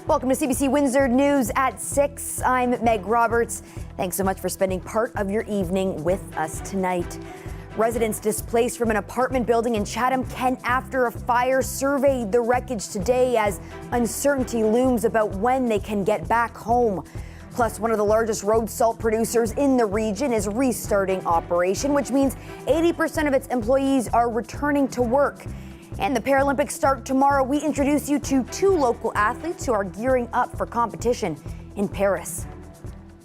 Welcome to CBC Windsor News at 6. I'm Meg Roberts. Thanks so much for spending part of your evening with us tonight. Residents displaced from an apartment building in Chatham-Kent after a fire surveyed the wreckage today as uncertainty looms about when they can get back home. Plus, one of the largest road salt producers in the region is restarting operation, which means 80% of its employees are returning to work. And the Paralympics start tomorrow. We introduce you to two local athletes who are gearing up for competition in Paris.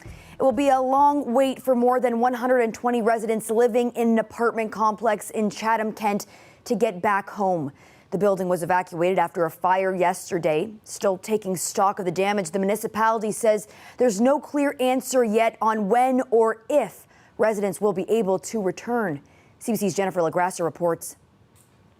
It will be a long wait for more than 120 residents living in an apartment complex in Chatham-Kent to get back home. The building was evacuated after a fire yesterday. Still taking stock of the damage, the municipality says there's no clear answer yet on when or if residents will be able to return. CBC's Jennifer LaGrassa reports.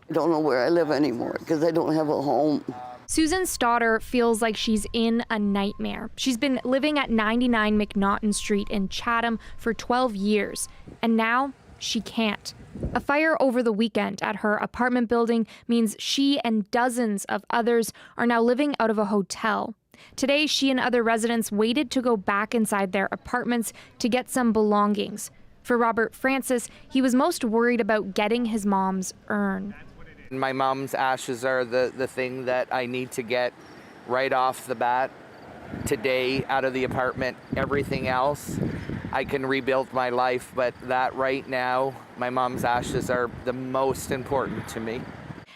I don't know where I live anymore because I don't have a home. Susan Stoddard feels like she's in a nightmare. She's been living at 99 McNaughton Street in Chatham for 12 years, and now she can't. A fire over the weekend at her apartment building means she and dozens of others are now living out of a hotel. Today, she and other residents waited to go back inside their apartments to get some belongings. For Robert Francis, he was most worried about getting his mom's urn. My mom's ashes are the thing that I need to get right off the bat today out of the apartment. Everything else, I can rebuild my life, but that right now, my mom's ashes are the most important to me.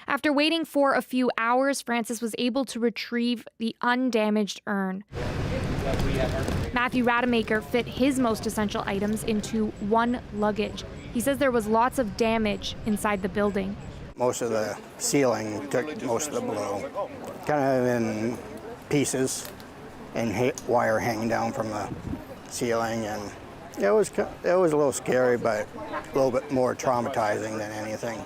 After waiting for a few hours, Francis was able to retrieve the undamaged urn. Matthew Rademacher fit his most essential items into one luggage. He says there was lots of damage inside the building. Most of the ceiling took most of the blow, kind of in pieces, and wire hanging down from the ceiling, and it was a little scary, but a little bit more traumatizing than anything.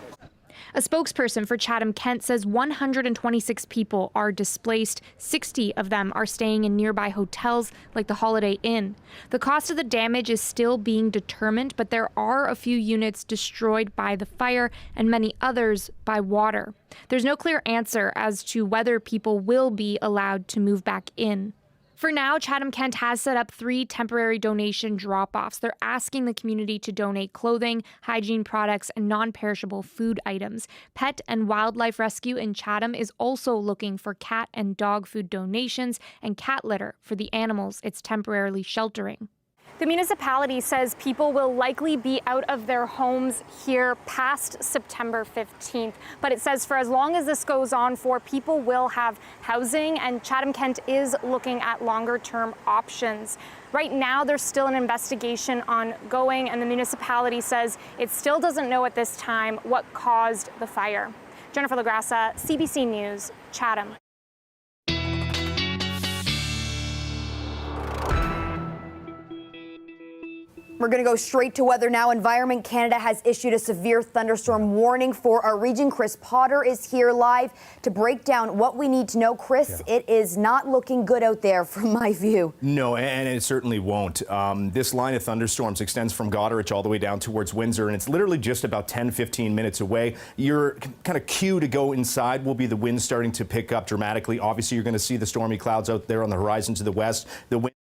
A spokesperson for Chatham-Kent says 126 people are displaced. 60 of them are staying in nearby hotels like the Holiday Inn. The cost of the damage is still being determined, but there are a few units destroyed by the fire and many others by water. There's no clear answer as to whether people will be allowed to move back in. For now, Chatham-Kent has set up 3 temporary donation drop-offs. They're asking the community to donate clothing, hygiene products, and non-perishable food items. Pet and Wildlife Rescue in Chatham is also looking for cat and dog food donations and cat litter for the animals it's temporarily sheltering. The municipality says people will likely be out of their homes here past September 15th. But it says for as long as this goes on for, people will have housing, and Chatham-Kent is looking at longer-term options. Right now, there's still an investigation ongoing, and the municipality says it still doesn't know at this time what caused the fire. Jennifer LaGrassa, CBC News, Chatham. We're going to go straight to weather now. Environment Canada has issued a severe thunderstorm warning for our region. Chris Potter is here live to break down what we need to know. Chris, It is not looking good out there from my view. No, and it certainly won't. This line of thunderstorms extends from Goderich all the way down towards Windsor, and it's literally just about 10-15 minutes away. Your kind of cue to go inside will be the wind starting to pick up dramatically. Obviously, you're going to see the stormy clouds out there on the horizon to the west. The wind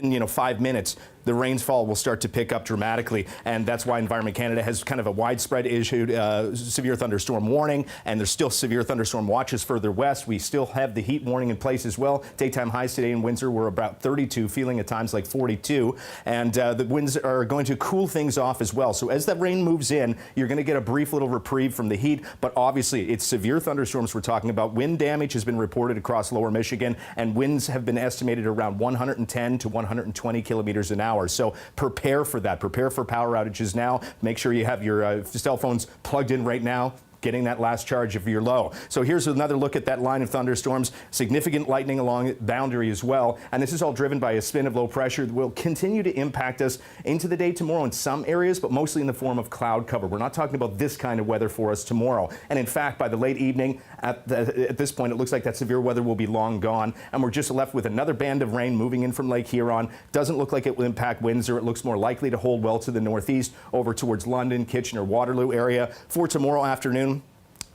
in 5 minutes, the rainfall will start to pick up dramatically, and that's why Environment Canada has kind of a widespread issued severe thunderstorm warning, and there's still severe thunderstorm watches further west. We still have the heat warning in place as well. Daytime highs today in Windsor were about 32, feeling at times like 42, and the winds are going to cool things off as well. So as that rain moves in, you're going to get a brief little reprieve from the heat, but obviously it's severe thunderstorms we're talking about. Wind damage has been reported across lower Michigan, and winds have been estimated around 110 to 120 kilometers an hour. So prepare for that. Prepare for power outages now. Make sure you have your cell phones plugged in right now, getting that last charge if you're low. So here's another look at that line of thunderstorms. Significant lightning along the boundary as well. And this is all driven by a spin of low pressure that will continue to impact us into the day tomorrow in some areas, but mostly in the form of cloud cover. We're not talking about this kind of weather for us tomorrow. And in fact, by the late evening, at this point, it looks like that severe weather will be long gone. And we're just left with another band of rain moving in from Lake Huron. Doesn't look like it will impact Windsor. It looks more likely to hold well to the northeast over towards London, Kitchener, Waterloo area. For tomorrow afternoon,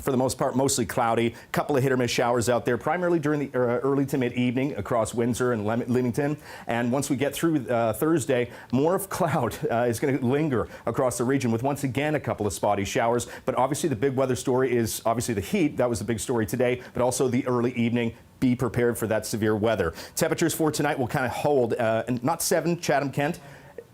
For the most part, mostly cloudy. A couple of hit or miss showers out there, primarily during the early to mid-evening across Windsor and Leamington. And once we get through Thursday, more of cloud is going to linger across the region with once again a couple of spotty showers. But obviously the big weather story is obviously the heat. That was the big story today, but also the early evening. Be prepared for that severe weather. Temperatures for tonight will kind of hold, not 7 Chatham-Kent.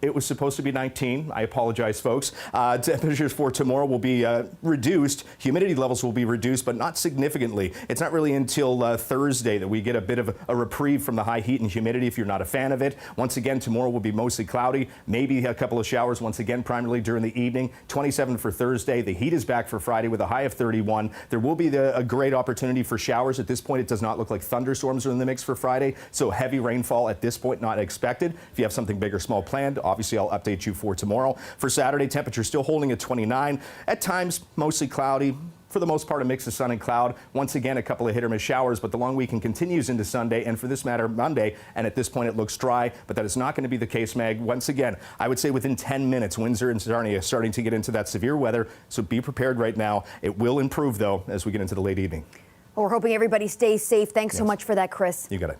It was supposed to be 19. I apologize, folks. Temperatures for tomorrow will be reduced. Humidity levels will be reduced, but not significantly. It's not really until Thursday that we get a bit of a reprieve from the high heat and humidity if you're not a fan of it. Once again, tomorrow will be mostly cloudy, maybe a couple of showers once again, primarily during the evening. 27 for Thursday. The heat is back for Friday with a high of 31. There will be a great opportunity for showers. At this point, it does not look like thunderstorms are in the mix for Friday, so heavy rainfall at this point not expected. If you have something big or small planned, obviously, I'll update you for tomorrow. For Saturday, temperatures still holding at 29. At times, mostly cloudy. For the most part, a mix of sun and cloud. Once again, a couple of hit or miss showers, but the long weekend continues into Sunday, and for this matter, Monday. And at this point, it looks dry, but that is not going to be the case, Meg. Once again, I would say within 10 minutes, Windsor and Sarnia are starting to get into that severe weather, so be prepared right now. It will improve, though, as we get into the late evening. Well, we're hoping everybody stays safe. Thanks so much for that, Chris. You got it.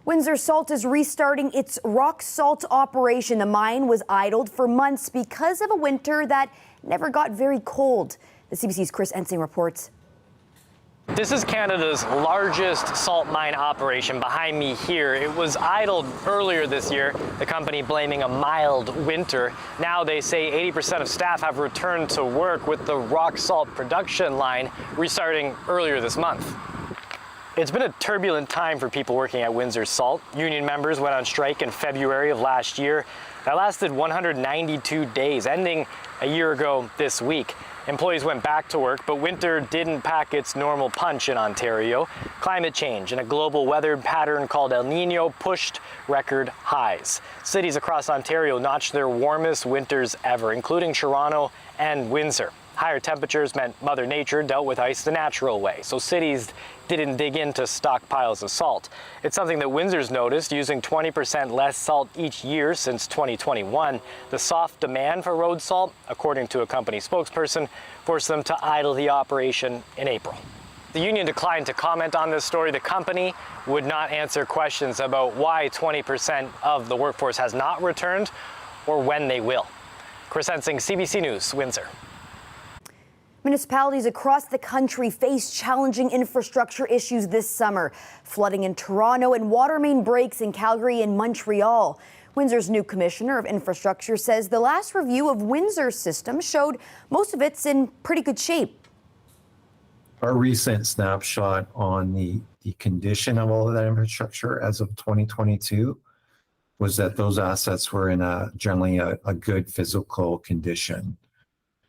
Windsor Salt is restarting its rock salt operation. The mine was idled for months because of a winter that never got very cold. The CBC's Chris Ensing reports. This is Canada's largest salt mine operation behind me here. It was idled earlier this year, the company blaming a mild winter. Now they say 80% of staff have returned to work with the rock salt production line restarting earlier this month. It's been a turbulent time for people working at Windsor Salt. Union members went on strike in February of last year. That lasted 192 days, ending a year ago this week. Employees went back to work, but winter didn't pack its normal punch in Ontario. Climate change and a global weather pattern called El Nino pushed record highs. Cities across Ontario notched their warmest winters ever, including Toronto and Windsor. Higher temperatures meant Mother Nature dealt with ice the natural way, so cities didn't dig into stockpiles of salt. It's something that Windsor's noticed, using 20% less salt each year since 2021. The soft demand for road salt, according to a company spokesperson, forced them to idle the operation in April. The union declined to comment on this story. The company would not answer questions about why 20% of the workforce has not returned or when they will. Chris Ensing, CBC News, Windsor. Municipalities across the country face challenging infrastructure issues this summer. Flooding in Toronto and water main breaks in Calgary and Montreal. Windsor's new commissioner of infrastructure says the last review of Windsor's system showed most of it's in pretty good shape. Our recent snapshot on the condition of all of that infrastructure as of 2022 was that those assets were in generally a good physical condition.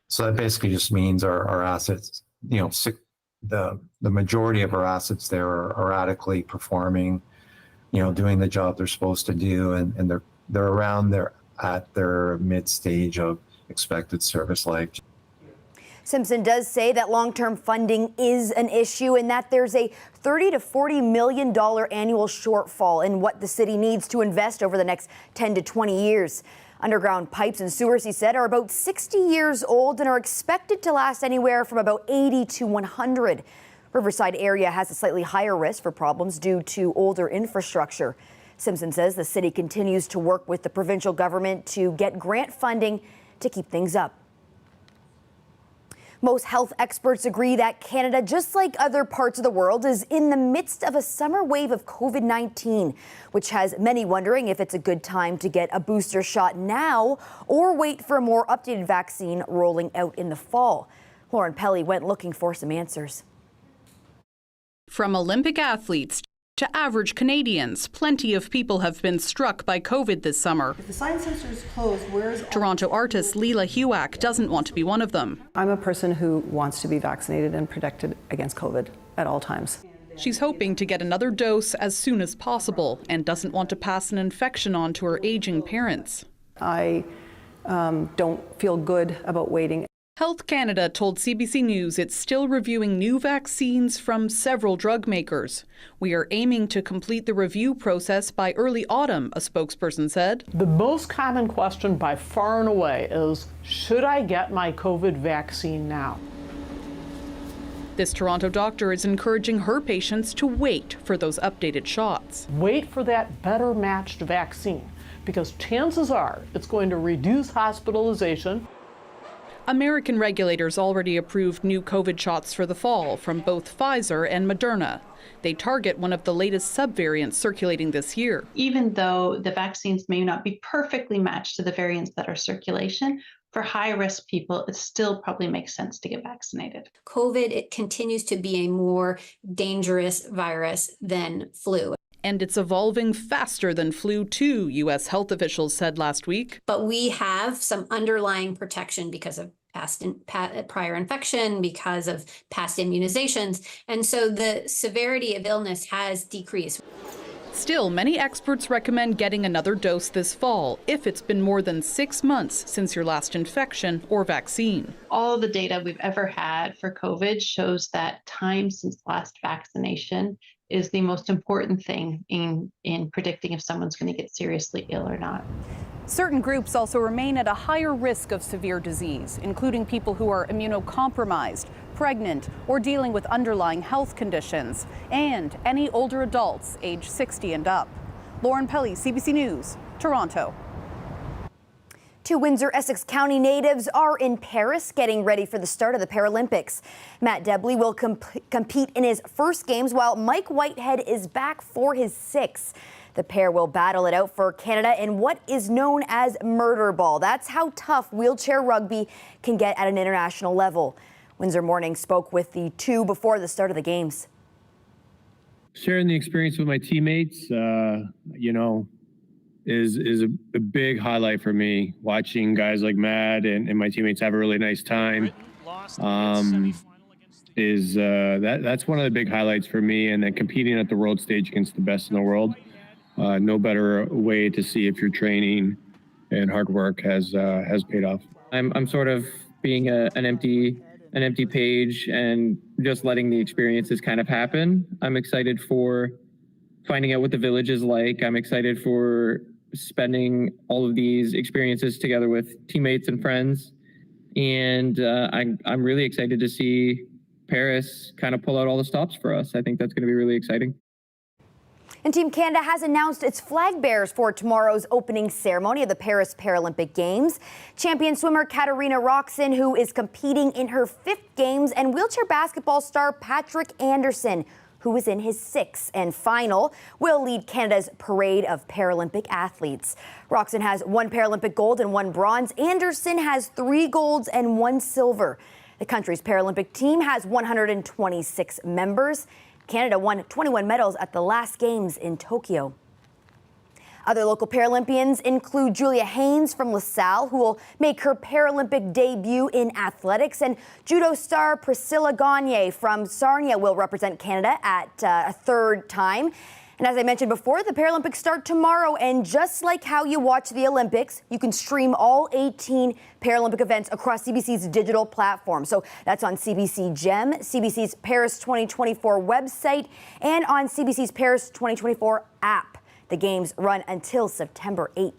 So that basically just means our assets, the majority of our assets there are adequately performing, doing the job they're supposed to do, and they're around at their mid stage of expected service life. Simpson does say that long-term funding is an issue and that there's a $30 to $40 million annual shortfall in what the city needs to invest over the next 10 to 20 years. Underground pipes and sewers, he said, are about 60 years old and are expected to last anywhere from about 80 to 100. Riverside area has a slightly higher risk for problems due to older infrastructure. Simpson says the city continues to work with the provincial government to get grant funding to keep things up. Most health experts agree that Canada, just like other parts of the world, is in the midst of a summer wave of COVID-19, which has many wondering if it's a good time to get a booster shot now or wait for a more updated vaccine rolling out in the fall. Lauren Pelly went looking for some answers. From Olympic athletes to average Canadians, plenty of people have been struck by COVID this summer. If the science center is closed, where's Toronto artist Leela Hewack doesn't want to be one of them. I'm a person who wants to be vaccinated and protected against COVID at all times. She's hoping to get another dose as soon as possible and doesn't want to pass an infection on to her aging parents. I don't feel good about waiting. Health Canada told CBC News it's still reviewing new vaccines from several drug makers. We are aiming to complete the review process by early autumn, a spokesperson said. The most common question by far and away is, should I get my COVID vaccine now? This Toronto doctor is encouraging her patients to wait for those updated shots. Wait for that better matched vaccine, because chances are it's going to reduce hospitalization. American regulators already approved new COVID shots for the fall from both Pfizer and Moderna. They target one of the latest subvariants circulating this year. Even though the vaccines may not be perfectly matched to the variants that are circulation, for high-risk people, it still probably makes sense to get vaccinated. COVID, it continues to be a more dangerous virus than flu. And it's evolving faster than flu too, U.S. health officials said last week. But we have some underlying protection because of prior infection, because of past immunizations. And so the severity of illness has decreased. Still, many experts recommend getting another dose this fall if it's been more than 6 months since your last infection or vaccine. All the data we've ever had for COVID shows that time since last vaccination is the most important thing in predicting if someone's going to get seriously ill or not. Certain groups also remain at a higher risk of severe disease, including people who are immunocompromised, pregnant, or dealing with underlying health conditions, and any older adults age 60 and up. Lauren Pelly, CBC News, Toronto. Two Windsor, Essex County natives are in Paris getting ready for the start of the Paralympics. Matt Debley will compete in his first games, while Mike Whitehead is back for his sixth. The pair will battle it out for Canada in what is known as murder ball. That's how tough wheelchair rugby can get at an international level. Windsor Morning spoke with the two before the start of the games. Sharing the experience with my teammates, is a big highlight for me. Watching guys like Matt and my teammates have a really nice time that's one of the big highlights for me. And then competing at the world stage against the best in the world, no better way to see if your training and hard work has paid off. I'm sort of being an empty page and just letting the experiences kind of happen. I'm excited for finding out what the village is like. I'm excited for spending all of these experiences together with teammates and friends. And I'm really excited to see Paris kind of pull out all the stops for us. I think that's going to be really exciting. And Team Canada has announced its flag bearers for tomorrow's opening ceremony of the Paris Paralympic Games. Champion swimmer Katarina Roxon, who is competing in her 5th Games, and wheelchair basketball star Patrick Anderson, who is in his 6th and final, will lead Canada's parade of Paralympic athletes. Roxon has 1 Paralympic gold and 1 bronze. Anderson has 3 golds and 1 silver. The country's Paralympic team has 126 members. Canada won 21 medals at the last Games in Tokyo. Other local Paralympians include Julia Haynes from LaSalle, who will make her Paralympic debut in athletics, and judo star Priscilla Gagne from Sarnia will represent Canada at a 3rd time. And as I mentioned before, the Paralympics start tomorrow, and just like how you watch the Olympics, you can stream all 18 Paralympic events across CBC's digital platform. So that's on CBC Gem, CBC's Paris 2024 website, and on CBC's Paris 2024 app. The games run until September 8th.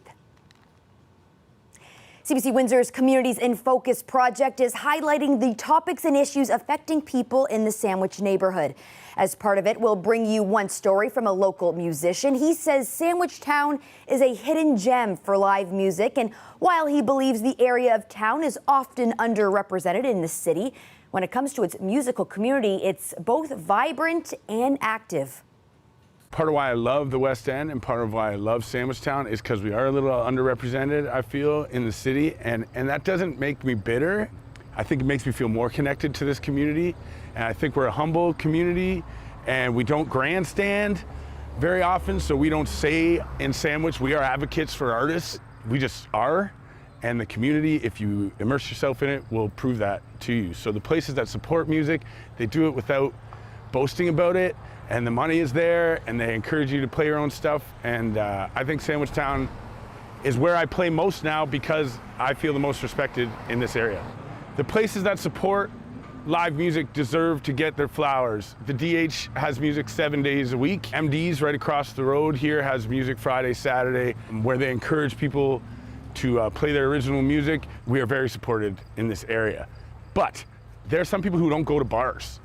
CBC Windsor's Communities in Focus project is highlighting the topics and issues affecting people in the Sandwich neighborhood. As part of it, we'll bring you one story from a local musician. He says Sandwich Town is a hidden gem for live music, and while he believes the area of town is often underrepresented in the city, when it comes to its musical community, it's both vibrant and active. Part of why I love the West End and part of why I love Sandwich Town is because we are a little underrepresented, I feel, in the city, and that doesn't make me bitter. I think it makes me feel more connected to this community, and I think we're a humble community, and we don't grandstand very often, so we don't say in Sandwich we are advocates for artists. We just are, and the community, if you immerse yourself in it, will prove that to you. So the places that support music, they do it without boasting about it, and the money is there, and they encourage you to play your own stuff. And I think Sandwich Town is where I play most now because I feel the most respected in this area. The places that support live music deserve to get their flowers. The DH has music 7 days a week. MD's right across the road here has music Friday, Saturday, where they encourage people to play their original music. We are very supported in this area. But there are some people who don't go to bars.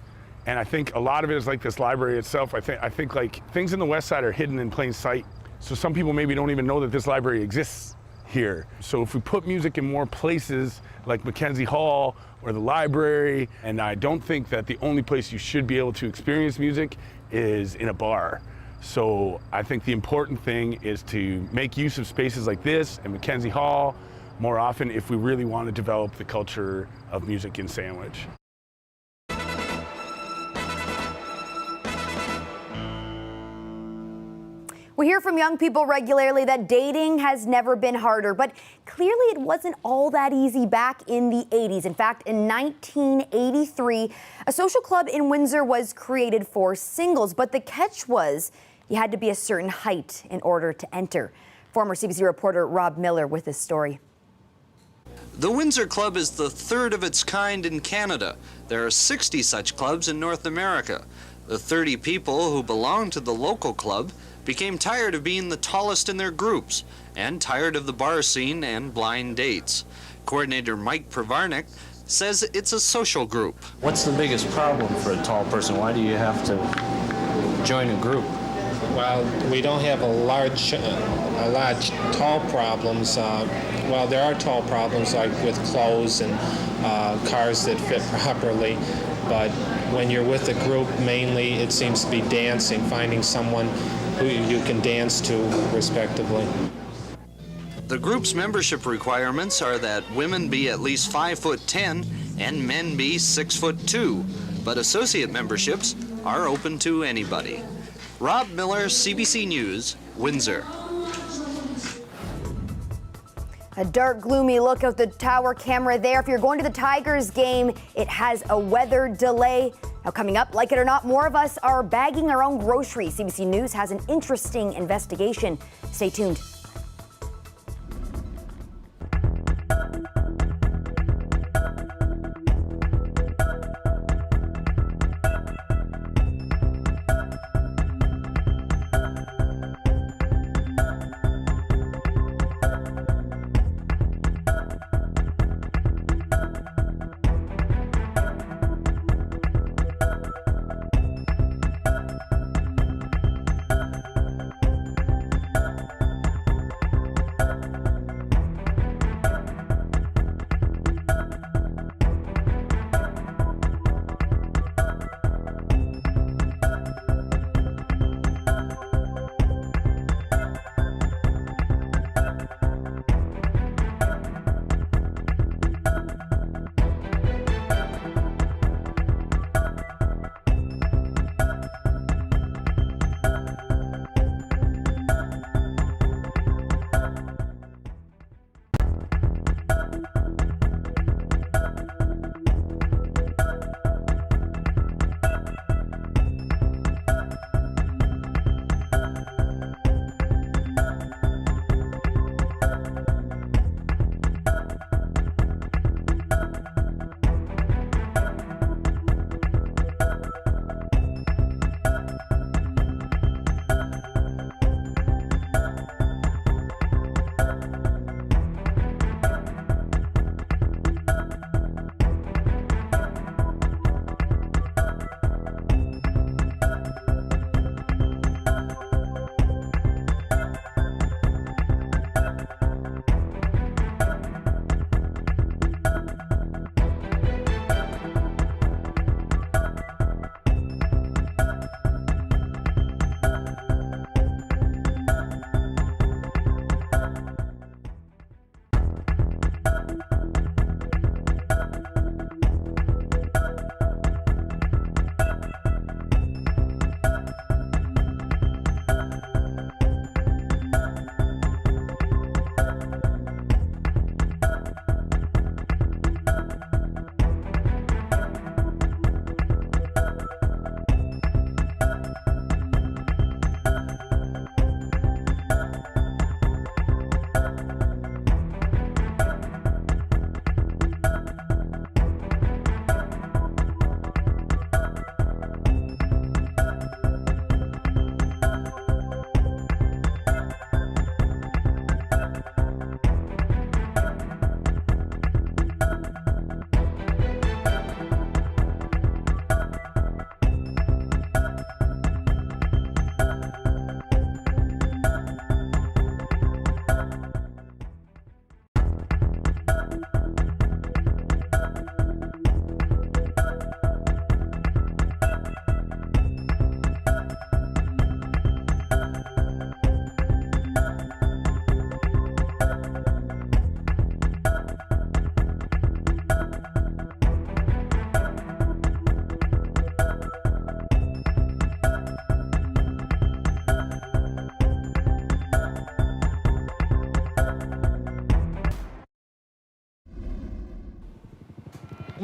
And I think a lot of it is like this library itself. I think like things in the West Side are hidden in plain sight. So some people maybe don't even know that this library exists here. So if we put music in more places like Mackenzie Hall or the library, and I don't think that the only place you should be able to experience music is in a bar. So I think the important thing is to make use of spaces like this and Mackenzie Hall more often if we really want to develop the culture of music in Sandwich. We hear from young people regularly that dating has never been harder, but clearly it wasn't all that easy back in the 80s. In fact, in 1983, a social club in Windsor was created for singles, but the catch was you had to be a certain height in order to enter. Former CBC reporter Rob Miller with this story. The Windsor Club is the third of its kind in Canada. There are 60 such clubs in North America. The 30 people who belong to the local club became tired of being the tallest in their groups and tired of the bar scene and blind dates. Coordinator Mike Prevarnik says it's a social group. What's the biggest problem for a tall person? Why do you have to join a group? Well, we don't have a large tall problems. Well, there are tall problems like with clothes and cars that fit properly. But when you're with a group, mainly it seems to be dancing, finding someone who you can dance to respectively. The group's membership requirements are that women be at least 5'10" and men be 6'2", but associate memberships are open to anybody. Rob Miller, CBC News, Windsor. A dark, gloomy look at the tower camera there. If you're going to the Tigers game, it has a weather delay. Now coming up, like it or not, more of us are bagging our own groceries. CBC News has an interesting investigation. Stay tuned.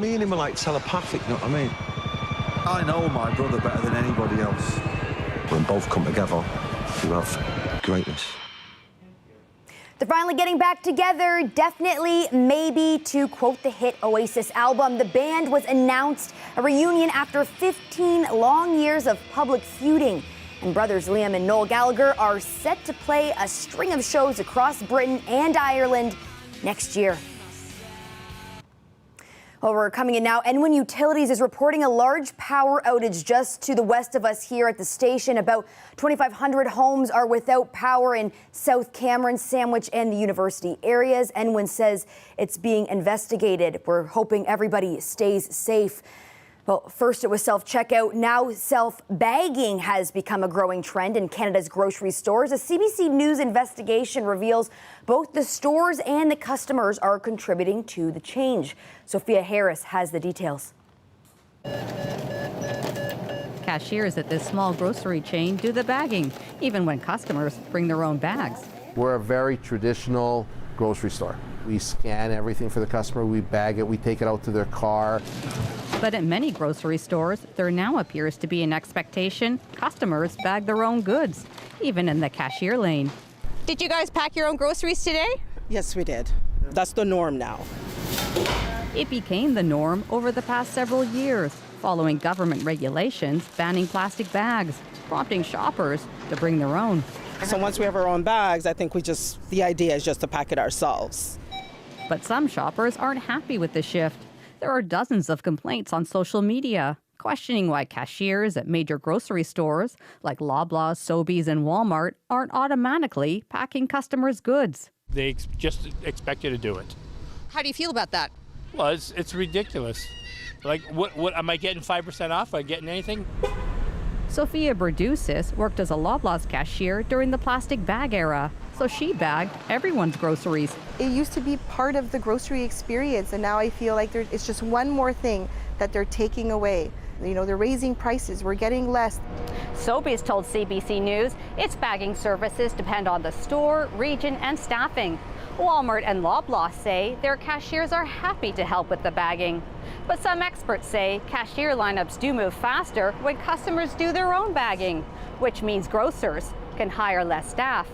me and him are like telepathic, you know what I mean? I know my brother better than anybody else. When both come together, you have greatness. They're finally getting back together, definitely, maybe, to quote the hit Oasis album. The band was announced a reunion after 15 long years of public feuding. And brothers Liam and Noel Gallagher are set to play a string of shows across Britain and Ireland next year. Well, we're coming in now. Enwin Utilities is reporting a large power outage just to the west of us here at the station. About 2,500 homes are without power in South Cameron, Sandwich, and the university areas. Enwin says it's being investigated. We're hoping everybody stays safe. Well, first it was self-checkout, now self-bagging has become a growing trend in Canada's grocery stores. A CBC News investigation reveals both the stores and the customers are contributing to the change. Sophia Harris has the details. Cashiers at this small grocery chain do the bagging, even when customers bring their own bags. We're a very traditional grocery store. We scan everything for the customer, we bag it, we take it out to their car. But at many grocery stores, there now appears to be an expectation customers bag their own goods, even in the cashier lane. Did you guys pack your own groceries today? Yes, we did. That's the norm now. It became the norm over the past several years, following government regulations banning plastic bags, prompting shoppers to bring their own. So once we have our own bags, I think the idea is just to pack it ourselves. But some shoppers aren't happy with the shift. There are dozens of complaints on social media questioning why cashiers at major grocery stores like Loblaws, Sobeys, and Walmart aren't automatically packing customers' goods. They just expect you to do it. How do you feel about that? Well, it's ridiculous. Like, what am I getting 5% off? Am I getting anything? Sophia Berdusis worked as a Loblaws cashier during the plastic bag era, so she bagged everyone's groceries. It used to be part of the grocery experience, and now I feel like it's just one more thing that they're taking away. You know, they're raising prices, we're getting less. Sobeys told CBC News its bagging services depend on the store, region, and staffing. Walmart and Loblaws say their cashiers are happy to help with the bagging. But some experts say cashier lineups do move faster when customers do their own bagging, which means grocers can hire less staff.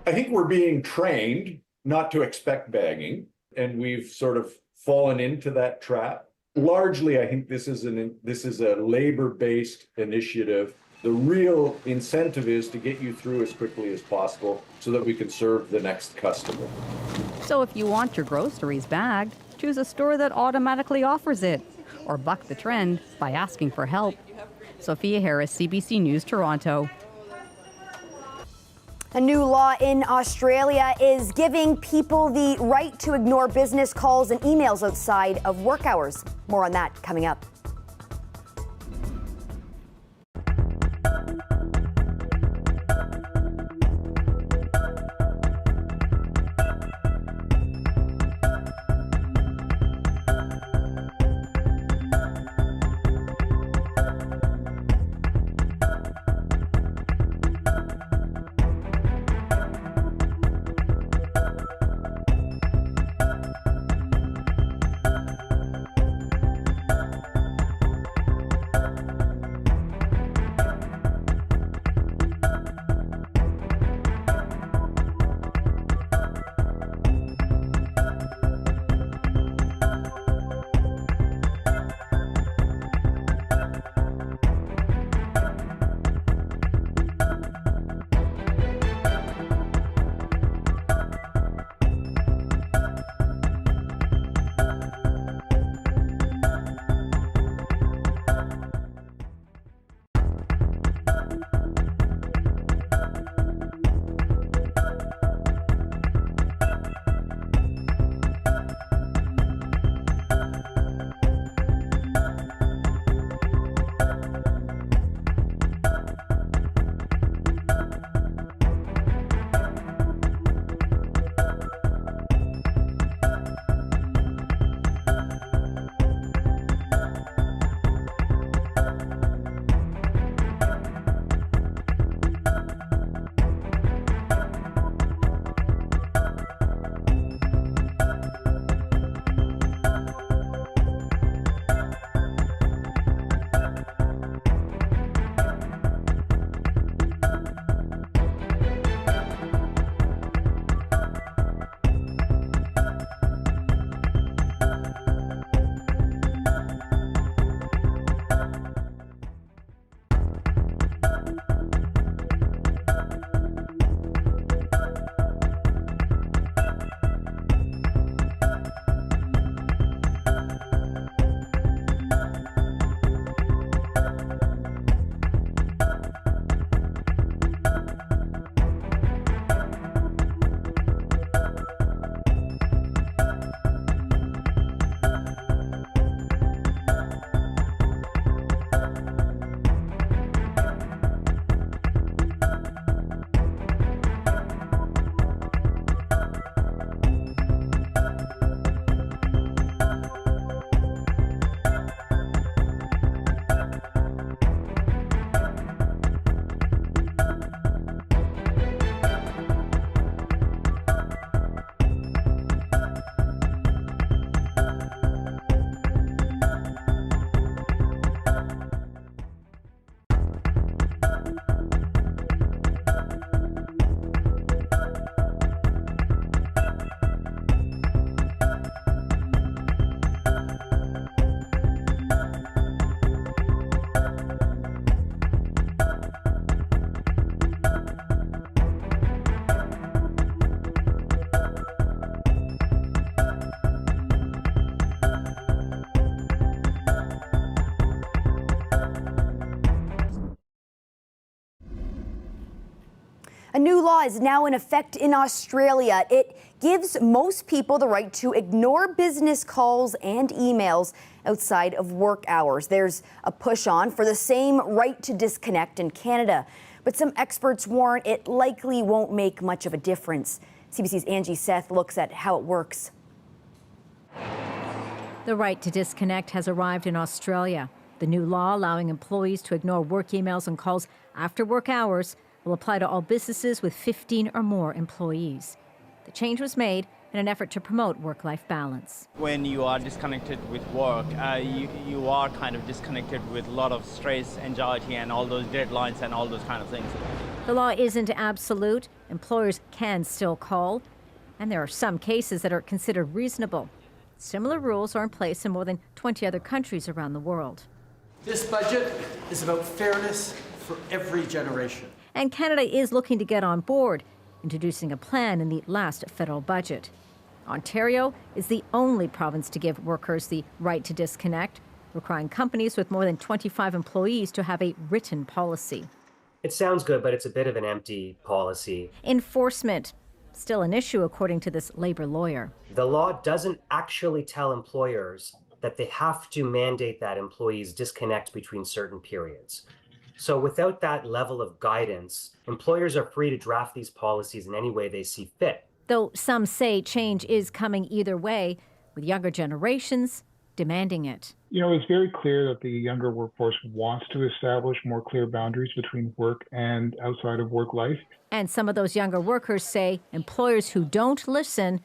I think we're being trained not to expect bagging, and we've sort of fallen into that trap. Largely, I think this is a labor-based initiative. The real incentive is to get you through as quickly as possible so that we can serve the next customer. So if you want your groceries bagged, choose a store that automatically offers it, or buck the trend by asking for help. Sophia Harris, CBC News, Toronto. A new law in Australia is giving people the right to ignore business calls and emails outside of work hours. More on that coming up. A new law is now in effect in Australia. It gives most people the right to ignore business calls and emails outside of work hours. There's a push on for the same right to disconnect in Canada. But some experts warn it likely won't make much of a difference. CBC's Angie Seth looks at how it works. The right to disconnect has arrived in Australia. The new law allowing employees to ignore work emails and calls after work hours will apply to all businesses with 15 or more employees. The change was made in an effort to promote work-life balance. When you are disconnected with work, you are kind of disconnected with a lot of stress, anxiety, and all those deadlines and all those kind of things. The law isn't absolute. Employers can still call, and there are some cases that are considered reasonable. Similar rules are in place in more than 20 other countries around the world. This budget is about fairness for every generation. And Canada is looking to get on board, introducing a plan in the last federal budget. Ontario is the only province to give workers the right to disconnect, requiring companies with more than 25 employees to have a written policy. It sounds good, but it's a bit of an empty policy. Enforcement, still an issue according to this labor lawyer. The law doesn't actually tell employers that they have to mandate that employees disconnect between certain periods. So without that level of guidance, employers are free to draft these policies in any way they see fit. Though some say change is coming either way, with younger generations demanding it. You know, it's very clear that the younger workforce wants to establish more clear boundaries between work and outside of work life. And some of those younger workers say employers who don't listen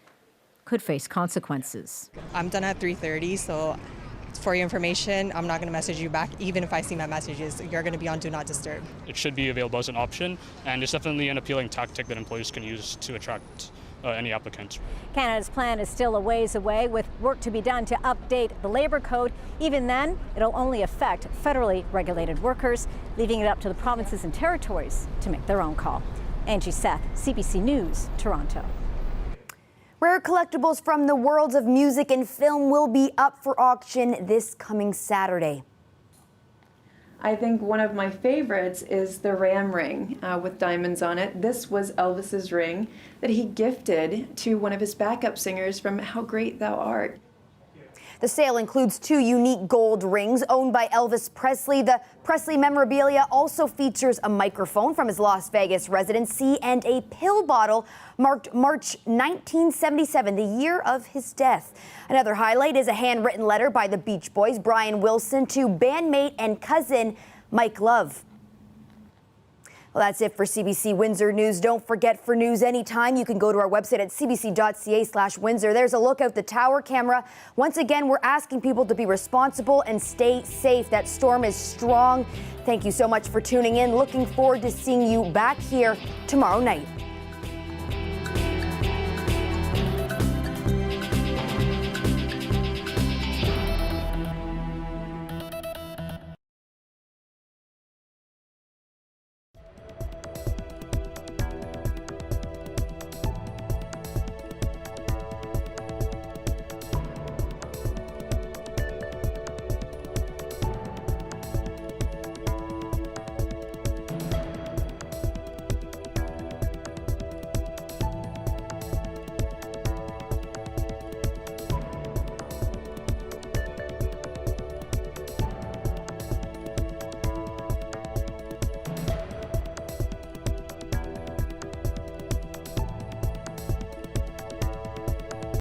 could face consequences. I'm done at 3:30, so for your information, I'm not going to message you back. Even if I see my messages, you're going to be on Do Not Disturb. It should be available as an option, and it's definitely an appealing tactic that employers can use to attract any applicant. Canada's plan is still a ways away, with work to be done to update the labor code. Even then, it'll only affect federally regulated workers, leaving it up to the provinces and territories to make their own call. Angie Seth, CBC News, Toronto. Rare collectibles from the worlds of music and film will be up for auction this coming Saturday. I think one of my favorites is the Ram ring with diamonds on it. This was Elvis's ring that he gifted to one of his backup singers from How Great Thou Art. The sale includes 2 unique gold rings owned by Elvis Presley. The Presley memorabilia also features a microphone from his Las Vegas residency and a pill bottle marked March 1977, the year of his death. Another highlight is a handwritten letter by the Beach Boys' Brian Wilson to bandmate and cousin Mike Love. Well, that's it for CBC Windsor News. Don't forget, for news anytime, you can go to our website at cbc.ca/Windsor. There's a look out the tower camera. Once again, we're asking people to be responsible and stay safe. That storm is strong. Thank you so much for tuning in. Looking forward to seeing you back here tomorrow night.